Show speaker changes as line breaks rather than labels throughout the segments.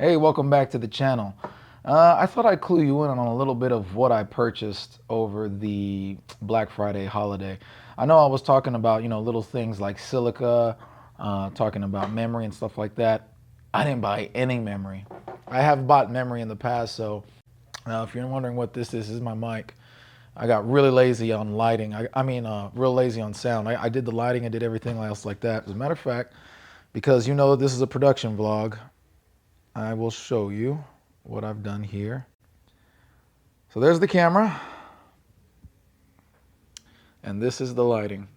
Hey, welcome back to the channel. I thought I'd clue you in on a little bit of what I purchased over the Black Friday holiday. I know I was talking about, little things like silica, talking about memory and stuff like that. I didn't buy any memory. I have bought memory in the past, so if you're wondering what this is my mic. I got really lazy on lighting. Real lazy on sound. I did the lighting, I did everything else like that. As a matter of fact, because this is a production vlog, I will show you what I've done here. So there's the camera, and this is the lighting.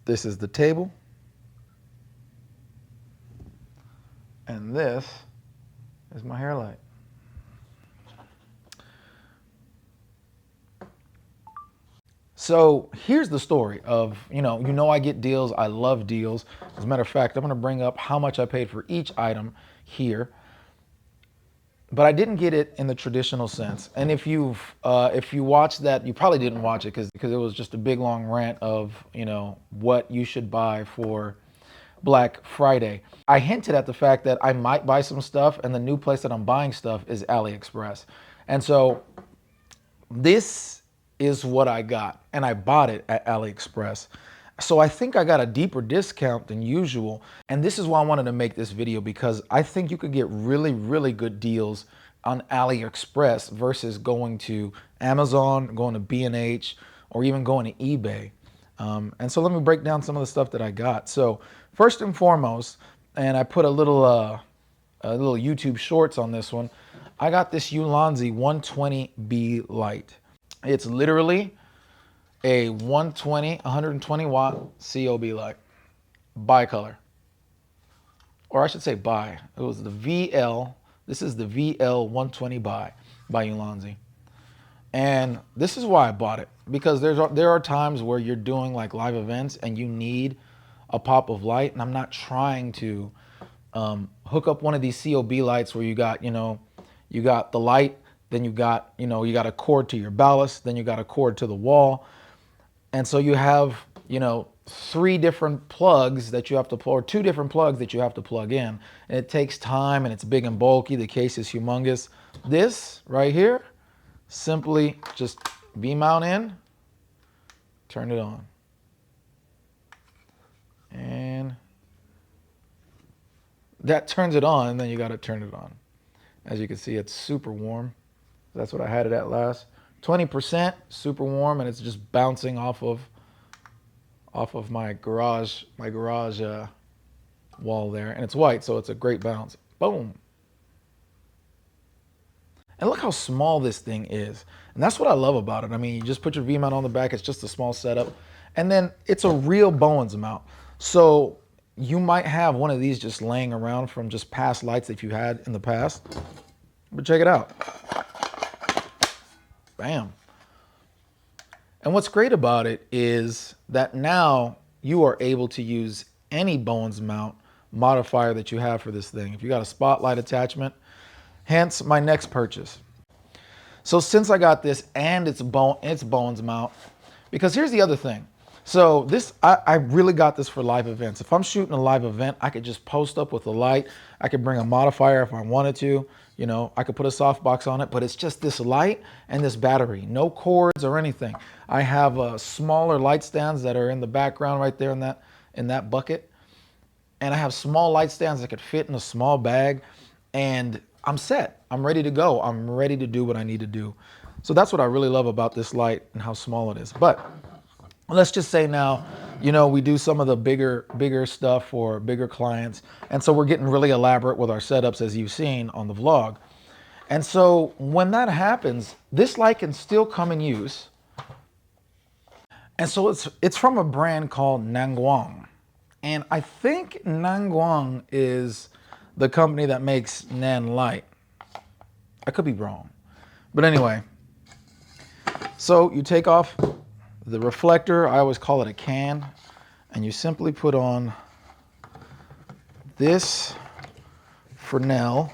This is the table, and this is my hair light. So here's the story of, I get deals. I love deals. As a matter of fact, I'm going to bring up how much I paid for each item here. But I didn't get it in the traditional sense. And if you watched that, you probably didn't watch it because it was just a big long rant of, what you should buy for Black Friday. I hinted at the fact that I might buy some stuff, and the new place that I'm buying stuff is AliExpress. And so this is what I got, and I bought it at AliExpress. So I think I got a deeper discount than usual, and this is why I wanted to make this video, because I think you could get really, really good deals on AliExpress versus going to Amazon, going to B&H, or even going to eBay. And so let me break down some of the stuff that I got. So first and foremost, and I put a little YouTube shorts on this one, I got this Ulanzi 120B light. It's literally a 120 watt COB light, bicolor, or I should say bi. It was the VL. This is the VL 120 by Ulanzi, and this is why I bought it, because there are times where you're doing like live events and you need a pop of light, and I'm not trying to hook up one of these COB lights where you got the light. Then you got a cord to your ballast, then you got a cord to the wall. And so you have, 3 different plugs that you have to plug, or 2 different plugs that you have to plug in. And it takes time, and it's big and bulky. The case is humongous. This right here, simply just V-mount in, turn it on. And that turns it on, and then you got to turn it on. As you can see, it's super warm. That's what I had it at last. 20%, super warm, and it's just bouncing off of my garage wall there, and it's white, so it's a great bounce. Boom. And look how small this thing is, and that's what I love about it. I mean, you just put your V-mount on the back. It's just a small setup, and then it's a real Bowens mount. So you might have one of these just laying around from just past lights that you had in the past, but check it out. Bam. And what's great about it is that now you are able to use any Bowens mount modifier that you have for this thing. If you got a spotlight attachment, hence my next purchase. So since I got this and it's Bowens mount, because here's the other thing. So this, I really got this for live events. If I'm shooting a live event, I could just post up with a light. I could bring a modifier if I wanted to. I could put a softbox on it, but it's just this light and this battery, no cords or anything. I have smaller light stands that are in the background right there in that bucket. And I have small light stands that could fit in a small bag, and I'm set. I'm ready to go. I'm ready to do what I need to do. So that's what I really love about this light and how small it is. But let's just say now, we do some of the bigger stuff for bigger clients. And so we're getting really elaborate with our setups, as you've seen on the vlog. And so when that happens, this light can still come in use. And so it's from a brand called NanGuang. And I think NanGuang is the company that makes Nanlite. I could be wrong. But anyway, so you take off the reflector, I always call it a can, and you simply put on this Fresnel.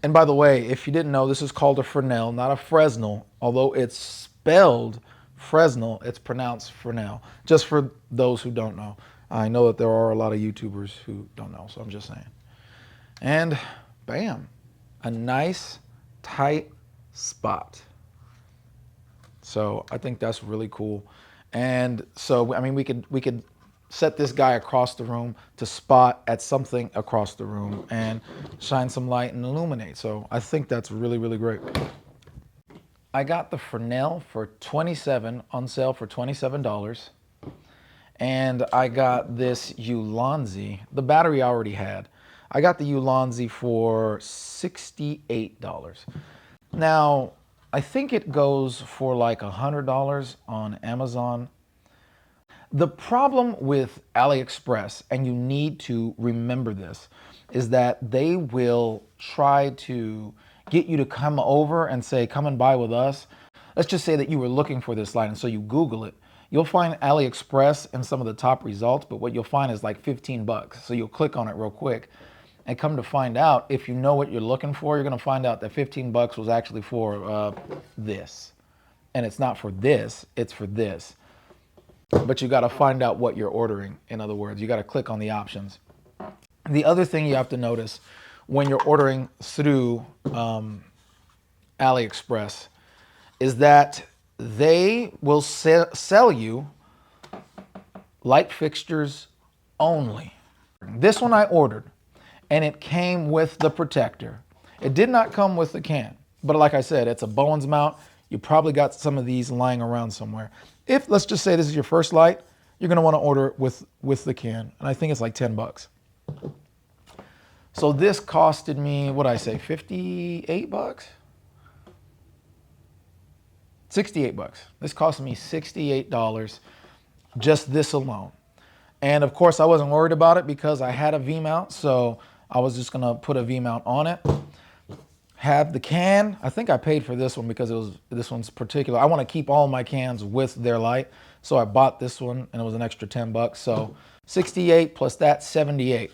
And by the way, if you didn't know, this is called a Fresnel, not a Fresnel, although it's spelled Fresnel. It's pronounced Fresnel, just for those who don't know. I know that there are a lot of YouTubers who don't know, so I'm just saying. And bam, a nice tight spot. So I think that's really cool. And so, I mean, we could set this guy across the room to spot at something across the room and shine some light and illuminate. So I think that's really, really great. I got the Fresnel for $27, on sale for $27. And I got this Ulanzi. The battery I already had. I got the Ulanzi for $68. Now, I think it goes for like $100 on Amazon. The problem with AliExpress, and you need to remember this, is that they will try to get you to come over and say, come and buy with us. Let's just say that you were looking for this light, and so you Google it. You'll find AliExpress in some of the top results, but what you'll find is like 15 bucks. So you'll click on it real quick and come to find out, if you know what you're looking for, you're gonna find out that 15 bucks was actually for this. And it's not for this, it's for this. But you gotta find out what you're ordering. In other words, you gotta click on the options. The other thing you have to notice when you're ordering through AliExpress is that they will sell you light fixtures only. This one I ordered, and it came with the protector. It did not come with the can, but like I said, it's a Bowens mount. You probably got some of these lying around somewhere. If, let's just say this is your first light, you're gonna wanna order it with the can, and I think it's like 10 bucks. So this costed me, what'd I say, 58 bucks? 68 bucks. This cost me $68, just this alone. And of course I wasn't worried about it because I had a V-mount, so I was just gonna put a V-mount on it. Have the can. I think I paid for this one because this one's particular. I wanna keep all my cans with their light, so I bought this one and it was an extra 10 bucks. So 68 plus that, 78.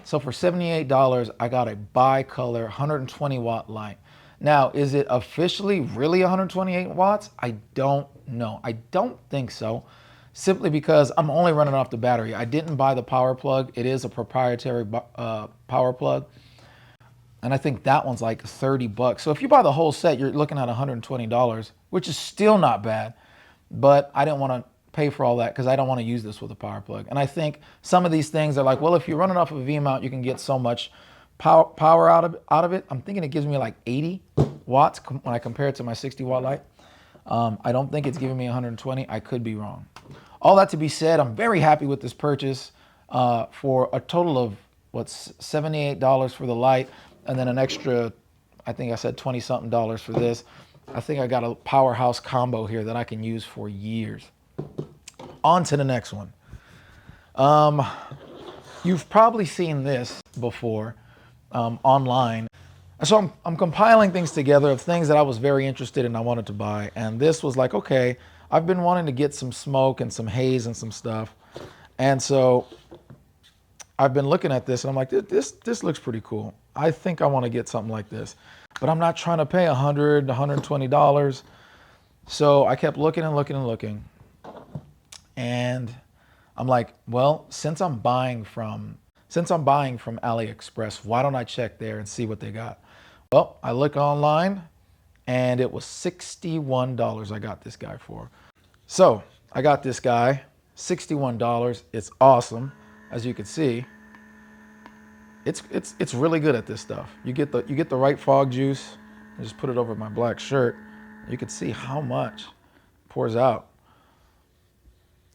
So for $78, I got a bi-color 120 watt light. Now, is it officially really 128 watts? I don't know. I don't think so, simply because I'm only running off the battery. I didn't buy the power plug. It is a proprietary power plug. And I think that one's like 30 bucks. So if you buy the whole set, you're looking at $120, which is still not bad. But I didn't want to pay for all that because I don't want to use this with a power plug. And I think some of these things are like, well, if you're running off of a V-mount, you can get so much power out of it. I'm thinking it gives me like 80 watts when I compare it to my 60 watt light. I don't think it's giving me 120. I could be wrong. All that to be said, I'm very happy with this purchase for a total of what's $78 for the light, and then an extra, I think I said 20 something dollars for this. I think I got a powerhouse combo here that I can use for years. On to the next one. You've probably seen this before online. So I'm compiling things together of things that I was very interested in, I wanted to buy. And this was like, okay, I've been wanting to get some smoke and some haze and some stuff. And so I've been looking at this and I'm like, this looks pretty cool. I think I want to get something like this, but I'm not trying to pay $100, $120. So I kept looking and looking and looking. And I'm like, well, since I'm buying from AliExpress, why don't I check there and see what they got? Well, I look online and it was $61 I got this guy for. So I got this guy, $61. It's awesome. As you can see, it's really good at this stuff. You get the right fog juice. I just put it over my black shirt. You can see how much pours out.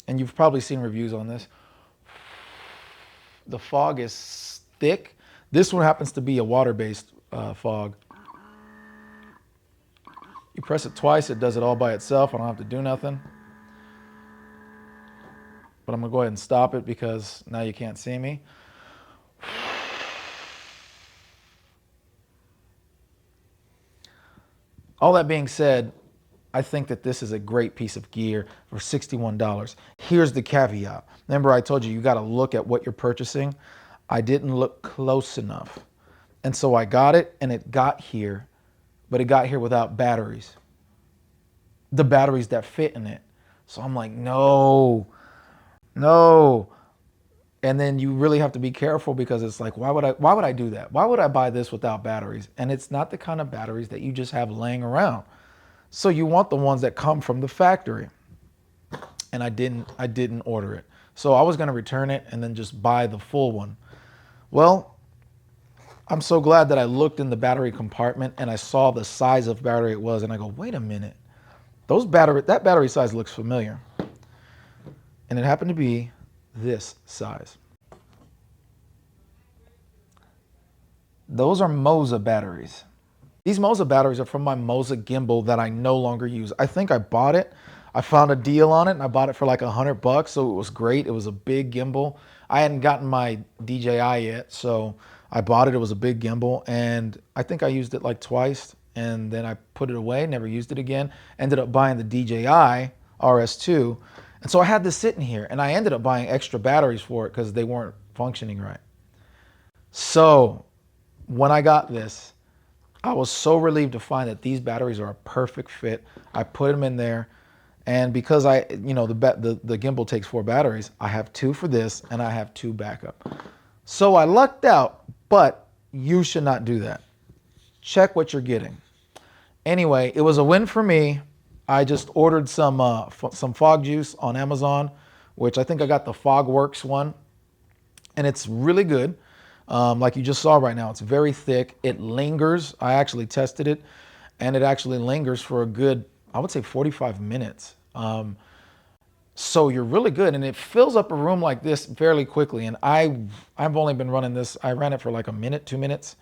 And you've probably seen reviews on this. The fog is thick. This one happens to be a water-based fog. You press it twice, it does it all by itself. I don't have to do nothing. But I'm gonna go ahead and stop it because now you can't see me. All that being said, I think that this is a great piece of gear for $61. Here's the caveat. Remember I told you, you gotta look at what you're purchasing. I didn't look close enough. And so I got it and it got here, but it got here without batteries. The batteries that fit in it So I'm like, no, no. And then you really have to be careful because it's like, why would I do that? Why would I buy this without batteries? And it's not the kind of batteries that you just have laying around. So you want the ones that come from the factory. And I didn't order it. So I was going to return it and then just buy the full one. Well, I'm so glad that I looked in the battery compartment and I saw the size of battery it was, and I go, wait a minute. That battery size looks familiar. And it happened to be this size. Those are Moza batteries. These Moza batteries are from my Moza gimbal that I no longer use. I think I bought it. I found a deal on it and I bought it for like $100, so it was great. It was a big gimbal. I hadn't gotten my DJI yet, so I bought it. It was a big gimbal, and I think I used it like twice, and then I put it away, never used it again. Ended up buying the DJI RS2, and so I had this sitting here, and I ended up buying extra batteries for it because they weren't functioning right. So when I got this, I was so relieved to find that these batteries are a perfect fit. I put them in there, and because the gimbal takes 4 batteries, I have 2 for this and I have 2 backup. So I lucked out, but you should not do that. Check what you're getting. Anyway, it was a win for me. I just ordered some fog juice on Amazon, which I think I got the Fogworks one, and it's really good. Like you just saw right now, it's very thick. It lingers. I actually tested it, and it actually lingers for a good, I would say 45 minutes. So you're really good, and it fills up a room like this fairly quickly. And I've only been running this. I ran it for like a minute, 2 minutes,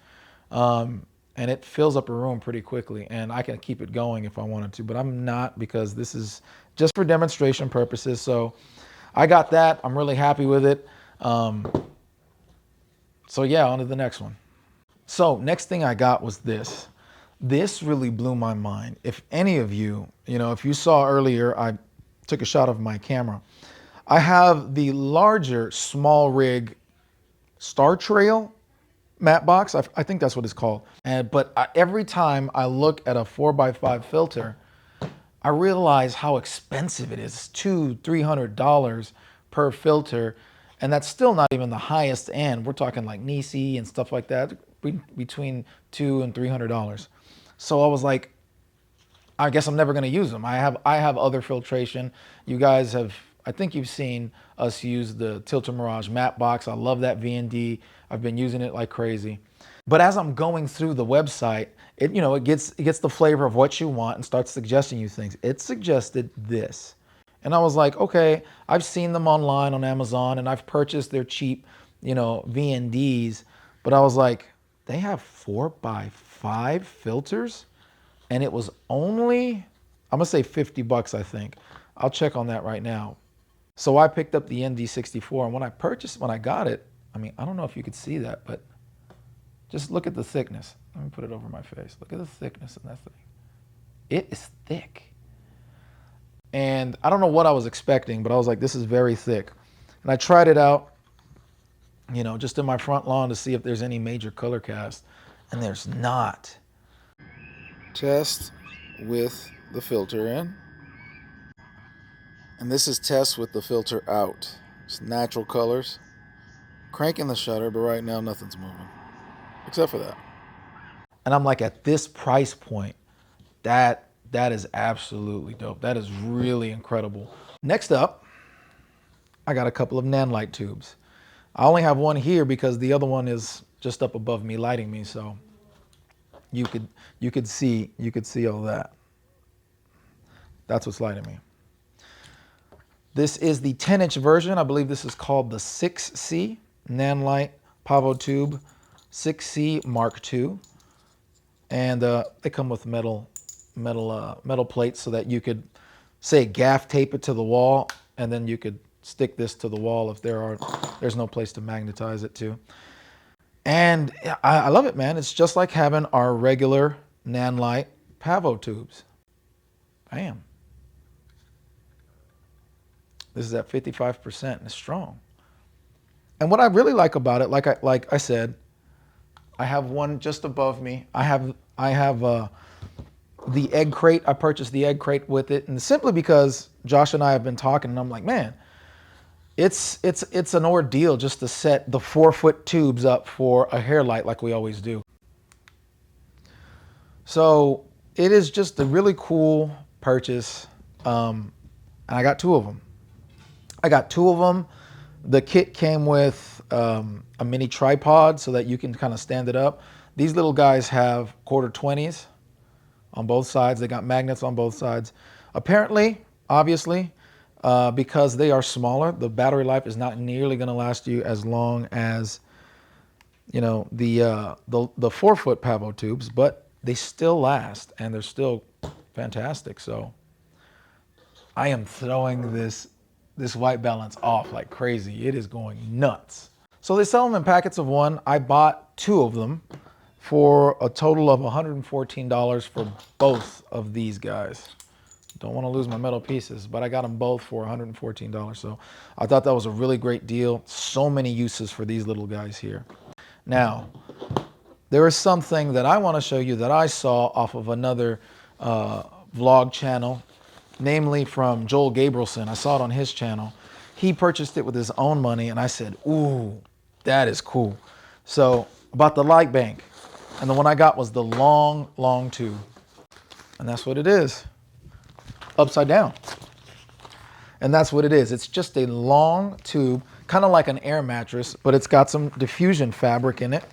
and it fills up a room pretty quickly. And I can keep it going if I wanted to, but I'm not, because this is just for demonstration purposes. So I got that. I'm really happy with it. So yeah, on to the next one. So next thing I got was this. This really blew my mind. If any of you, if you saw earlier, I took a shot of my camera. I have the larger small rig Star Trail matte box. I think that's what it's called. But every time I look at a 4x5 filter, I realize how expensive it is. It's $200-300 per filter. And that's still not even the highest end. We're talking like Nisi and stuff like that, between $200 and $300. So I was like, I guess I'm never going to use them. I have other filtration. You guys have, I think you've seen us use the Tilta Mirage matte box. I love that V&D. I've been using it like crazy. But as I'm going through the website, it gets the flavor of what you want and starts suggesting you things. It suggested this. And I was like, okay, I've seen them online on Amazon and I've purchased their cheap, V&Ds. But I was like, they have 4x5 filters? And it was only, I'm gonna say $50, I think. I'll check on that right now. So I picked up the ND64, and when I got it, I don't know if you could see that, but just look at the thickness. Let me put it over my face. Look at the thickness of that thing. It is thick. And I don't know what I was expecting, but I was like, this is very thick. And I tried it out, just in my front lawn to see if there's any major color cast, and there's not. Test with the filter in. And this is test with the filter out. It's natural colors. Cranking the shutter, but right now nothing's moving. Except for that. And I'm like, at this price point, that is absolutely dope. That is really incredible. Next up, I got a couple of Nanlite tubes. I only have one here because the other one is just up above me, lighting me, so you could see all that. That's what's lighting me. This is the 10-inch version. I believe this is called the 6C Nanlite PavoTube 6C Mark II, and they come with metal plates so that you could, say, gaff tape it to the wall, and then you could stick this to the wall if there's no place to magnetize it to. And I love it, man. It's just like having our regular Nanlite PavoTubes. Bam. This is at 55% and it's strong. And what I really like about it, like I said, I have one just above me. I have the egg crate. I purchased the egg crate with it, and simply because Josh and I have been talking, and I'm like, man, it's an ordeal just to set the 4-foot tubes up for a hair light like we always do. So it is just a really cool purchase, and I got 2 of them. The kit came with a mini tripod so that you can kind of stand it up. These little guys have 1/4 20s on both sides. They got magnets on both sides. Apparently, obviously, because they are smaller, the battery life is not nearly going to last you as long as, you know, the 4-foot PavoTubes, but they still last and they're still fantastic. So I am throwing this white balance off like crazy. It is going nuts. So they sell them in packets of 1. I bought 2 of them for a total of $114 for both of these guys. Don't want to lose my metal pieces, but I got them both for $114. So I thought that was a really great deal. So many uses for these little guys here. Now, there is something that I want to show you that I saw off of another vlog channel, namely from Joel Gabrielson. I saw it on his channel. He purchased it with his own money, and I said, ooh, that is cool. So I bought the light bank, and the one I got was the long tube. And that's what it is, upside down. And that's what it is. It's just a long tube, kind of like an air mattress, but it's got some diffusion fabric in it.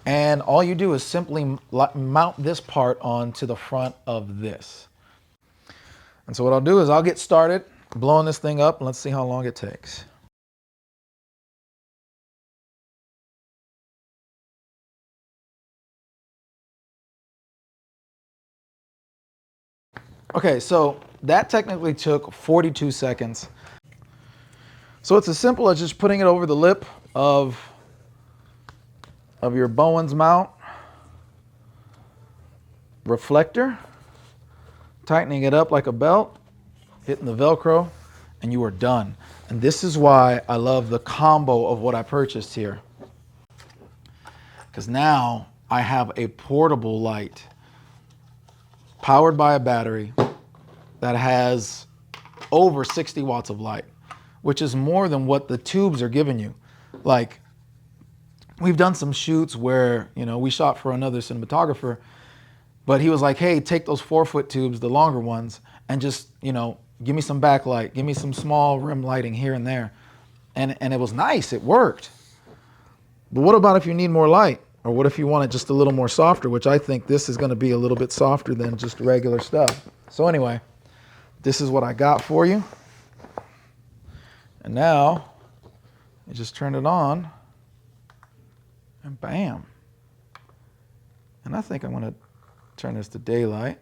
And all you do is simply mount this part onto the front of this. And so what I'll do is I'll get started blowing this thing up, and let's see how long it takes. Okay, so that technically took 42 seconds. So it's as simple as just putting it over the lip of your Bowen's mount reflector, tightening it up like a belt, hitting the Velcro, and you are done. And this is why I love the combo of what I purchased here. Because now I have a portable light powered by a battery that has over 60 watts of light, which is more than what the tubes are giving you. Like, we've done some shoots where, you know, we shot for another cinematographer, but he was like, hey, take those 4-foot tubes, the longer ones, and just, you know, give me some backlight, give me some small rim lighting here and there. And it was nice, it worked. But what about if you need more light? Or what if you want it just a little more softer, which I think this is gonna be a little bit softer than just regular stuff. So anyway, this is what I got for you. And now, you just turn it on, and bam. And I think I'm gonna turn this to daylight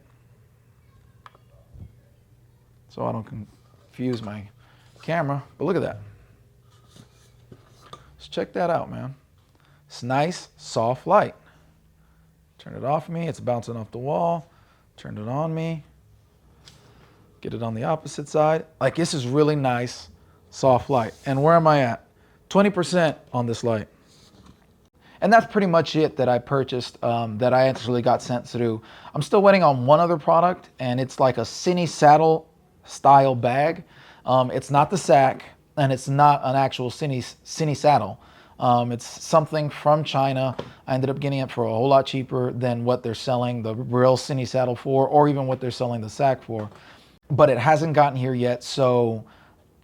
so I don't confuse my camera, but look at that. Let's check that out, man. It's nice, soft light. Turn it off me, it's bouncing off the wall. Turn it on me. Get it on the opposite side. Like, this is really nice, soft light. And where am I at? 20% on this light. And that's pretty much it that I purchased, that I actually got sent through. I'm still waiting on one other product, and it's like a cine saddle style bag. It's not the sack, and it's not an actual cine saddle. It's something from China. I ended up getting it for a whole lot cheaper than what they're selling the real cine saddle for, or even what they're selling the sack for. But it hasn't gotten here yet, so,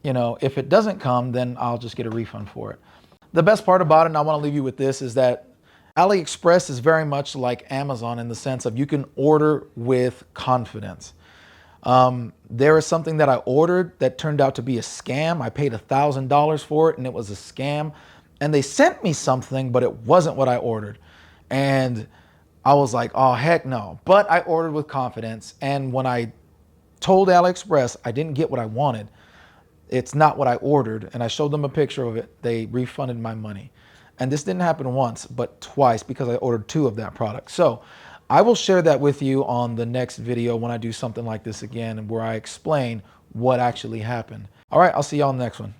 you know, if it doesn't come, then I'll just get a refund for it. The best part about it, and I want to leave you with this, is that AliExpress is very much like Amazon in the sense of you can order with confidence. There is something that I ordered that turned out to be a scam. I paid $1,000 for it, and it was a scam. And they sent me something, but it wasn't what I ordered. And I was like, oh, heck no. But I ordered with confidence, and when I told AliExpress I didn't get what I wanted, it's not what I ordered, and I showed them a picture of it, they refunded my money. And this didn't happen once, but twice, because I ordered 2 of that product. So I will share that with you on the next video when I do something like this again, and where I explain what actually happened. All right, I'll see y'all in the next one.